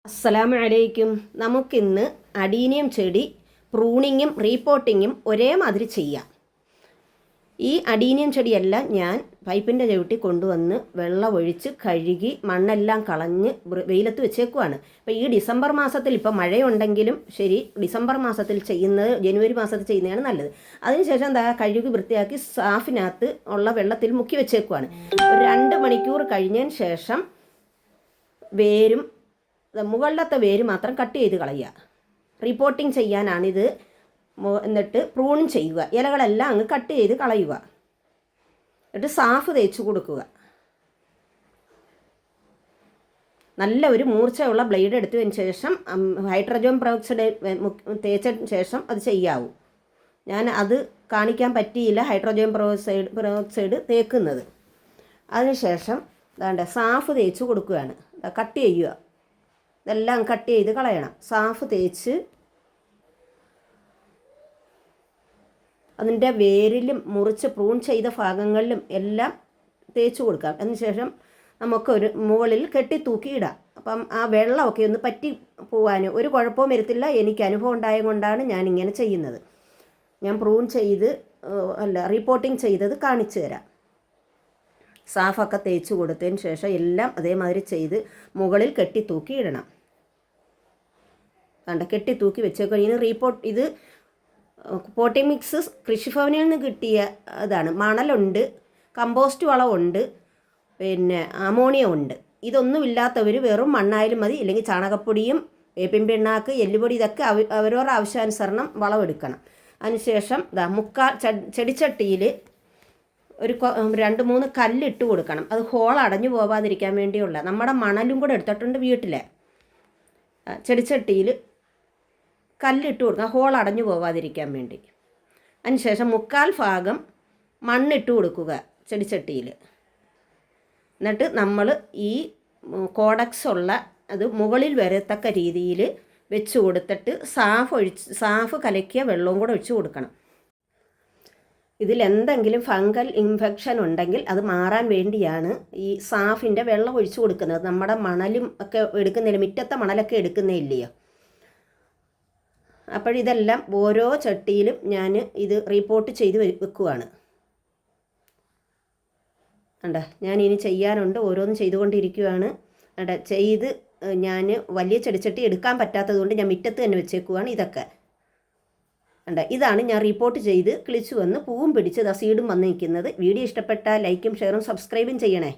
അസ്സലാമു അലൈക്കും. നമുക്കിന്ന് അഡീനിയം ചെടി പ്രൂണിങ്ങും റീപോട്ടിങ്ങും ഒരേ മാതിരി ചെയ്യാം. ഈ അഡീനിയം ചെടിയെല്ലാം ഞാൻ പൈപ്പിൻ്റെ ചവിട്ടി കൊണ്ടുവന്ന് വെള്ളമൊഴിച്ച് കഴുകി മണ്ണെല്ലാം കളഞ്ഞ് വെയിലത്ത് വെച്ചേക്കുവാണ്. ഇപ്പോൾ ഈ ഡിസംബർ മാസത്തിൽ ഇപ്പോൾ മഴയുണ്ടെങ്കിലും ശരി, ഡിസംബർ മാസത്തിൽ ചെയ്യുന്നത് ജനുവരി മാസത്തിൽ ചെയ്യുന്നതാണ് നല്ലത്. അതിനുശേഷം എന്താ കഴുകി വൃത്തിയാക്കി സാഫിനകത്ത് ഉള്ള വെള്ളത്തിൽ മുക്കി വെച്ചേക്കുവാണ്. ഒരു 2 മണിക്കൂർ കഴിഞ്ഞതിന് ശേഷം വേരും മുകളിലത്തെ വേര് മാത്രം കട്ട് ചെയ്ത് കളയുക. റിപ്പോർട്ടിങ് ചെയ്യാനാണിത്. എന്നിട്ട് പ്രൂൺ ചെയ്യുക. ഇലകളെല്ലാം അങ്ങ് കട്ട് ചെയ്ത് കളയുക. എന്നിട്ട് സാഫ് തേച്ച് കൊടുക്കുക. നല്ല ഒരു മൂർച്ചയുള്ള ബ്ലേഡ് എടുത്തതിന് ശേഷം ഹൈഡ്രജൻ പെറോക്സൈഡ് തേച്ചതിന് ശേഷം അത് ചെയ്യാവൂ. ഞാൻ അത് കാണിക്കാൻ പറ്റിയില്ല, ഹൈഡ്രജൻ പെറോക്സൈഡ് തേക്കുന്നത്. അതിനുശേഷം അതാണ്ട് സാഫ് തേച്ച് കൊടുക്കുകയാണ്. കട്ട് ചെയ്യുക. ഇതെല്ലാം കട്ട് ചെയ്ത് കളയണം. സാഫ് തേച്ച് അതിൻ്റെ വേരിലും മുറിച്ച് പ്രൂൺ ചെയ്ത ഭാഗങ്ങളിലും എല്ലാം തേച്ച് കൊടുക്കാം. അതിനുശേഷം നമുക്കൊരു മുകളിൽ കെട്ടി തൂക്കിയിടാം. അപ്പം ആ വെള്ളമൊക്കെ ഒന്ന് പറ്റി പോവാൻ ഒരു കുഴപ്പവും വരത്തില്ല. എനിക്ക് അനുഭവം ഉണ്ടായത് കൊണ്ടാണ് ഞാനിങ്ങനെ ചെയ്യുന്നത്. ഞാൻ പ്രൂൺ ചെയ്ത് റിപ്പോർട്ടിങ് ചെയ്തത് കാണിച്ചു തരാം. സാഫൊക്കെ തേച്ച് കൊടുത്തതിന് ശേഷം എല്ലാം അതേമാതിരി ചെയ്ത് മുകളിൽ കെട്ടി തൂക്കി ഇടണം. കെട്ടി തൂക്കി വെച്ചേക്കുക. ഇത് പോട്ടിംഗ് മിക്സ് കൃഷിഭവനിൽ നിന്ന് കിട്ടിയ ഇതാണ്. മണലുണ്ട്, കമ്പോസ്റ്റ് വളമുണ്ട്, പിന്നെ അമോണിയ ഉണ്ട്. ഇതൊന്നുമില്ലാത്തവർ വെറും മണ്ണായാലും മതി, ഇല്ലെങ്കിൽ ചാണകപ്പൊടിയും വേപ്പിൻ പിണ്ണാക്ക്, എല്ലുപൊടി, ഇതൊക്കെ അവരവരുടെ ആവശ്യാനുസരണം വളമെടുക്കണം. അതിനുശേഷം ചെടിച്ചട്ടിയിൽ ഒരു 2-3 കല്ലിട്ട് കൊടുക്കണം. അത് ഹോൾ അടഞ്ഞു പോകാതിരിക്കാൻ വേണ്ടിയുള്ള. നമ്മുടെ മണലും കൂടെ എടുത്തിട്ടുണ്ട് വീട്ടിലെ. ചെടിച്ചട്ടിയിൽ കല്ലിട്ട് കൊടുക്കുക, ഹോൾ അടഞ്ഞു പോകാതിരിക്കാൻ വേണ്ടി. അതിനുശേഷം 1/4 ഭാഗം മണ്ണിട്ട് കൊടുക്കുക ചെടിച്ചട്ടിയിൽ. എന്നിട്ട് നമ്മൾ ഈ കോഡക്സ് ഉള്ള അത് മുകളിൽ വരത്തക്ക രീതിയിൽ വെച്ച് കൊടുത്തിട്ട് സാഫ് കലക്കിയ വെള്ളവും കൂടെ ഒഴിച്ച് കൊടുക്കണം. ഇതിലെന്തെങ്കിലും ഫംഗൽ ഇൻഫെക്ഷൻ ഉണ്ടെങ്കിൽ അത് മാറാൻ വേണ്ടിയാണ് ഈ സാഫിൻ്റെ വെള്ളം ഒഴിച്ചു കൊടുക്കുന്നത്. നമ്മുടെ മണലും ഒക്കെ എടുക്കുന്നില്ല, മുറ്റത്തെ മണലൊക്കെ എടുക്കുന്നില്ലയോ. അപ്പോഴിതെല്ലാം ഓരോ ചട്ടിയിലും ഞാൻ ഇത് റിപ്പോർട്ട് ചെയ്ത് വെക്കുവാണ്. ഞാൻ ഇനി ചെയ്യാനുണ്ട്, ഓരോന്നും ചെയ്തുകൊണ്ടിരിക്കുകയാണ്. ചെയ്ത് ഞാൻ വലിയ ചെടിച്ചട്ടി എടുക്കാൻ പറ്റാത്തത് കൊണ്ട് ഞാൻ മുറ്റത്ത് തന്നെ വെച്ചേക്കുവാണ്. ഇതൊക്കെ ഇതാണ് ഞാൻ റിപ്പോർട്ട് ചെയ്ത് കിളിച്ചു വന്ന് പൂവും പിടിച്ച് സീഡും വന്ന് നിൽക്കുന്നത്. വീഡിയോ ഇഷ്ടപ്പെട്ടാൽ ലൈക്കും ഷെയറും സബ്സ്ക്രൈബും ചെയ്യണേ.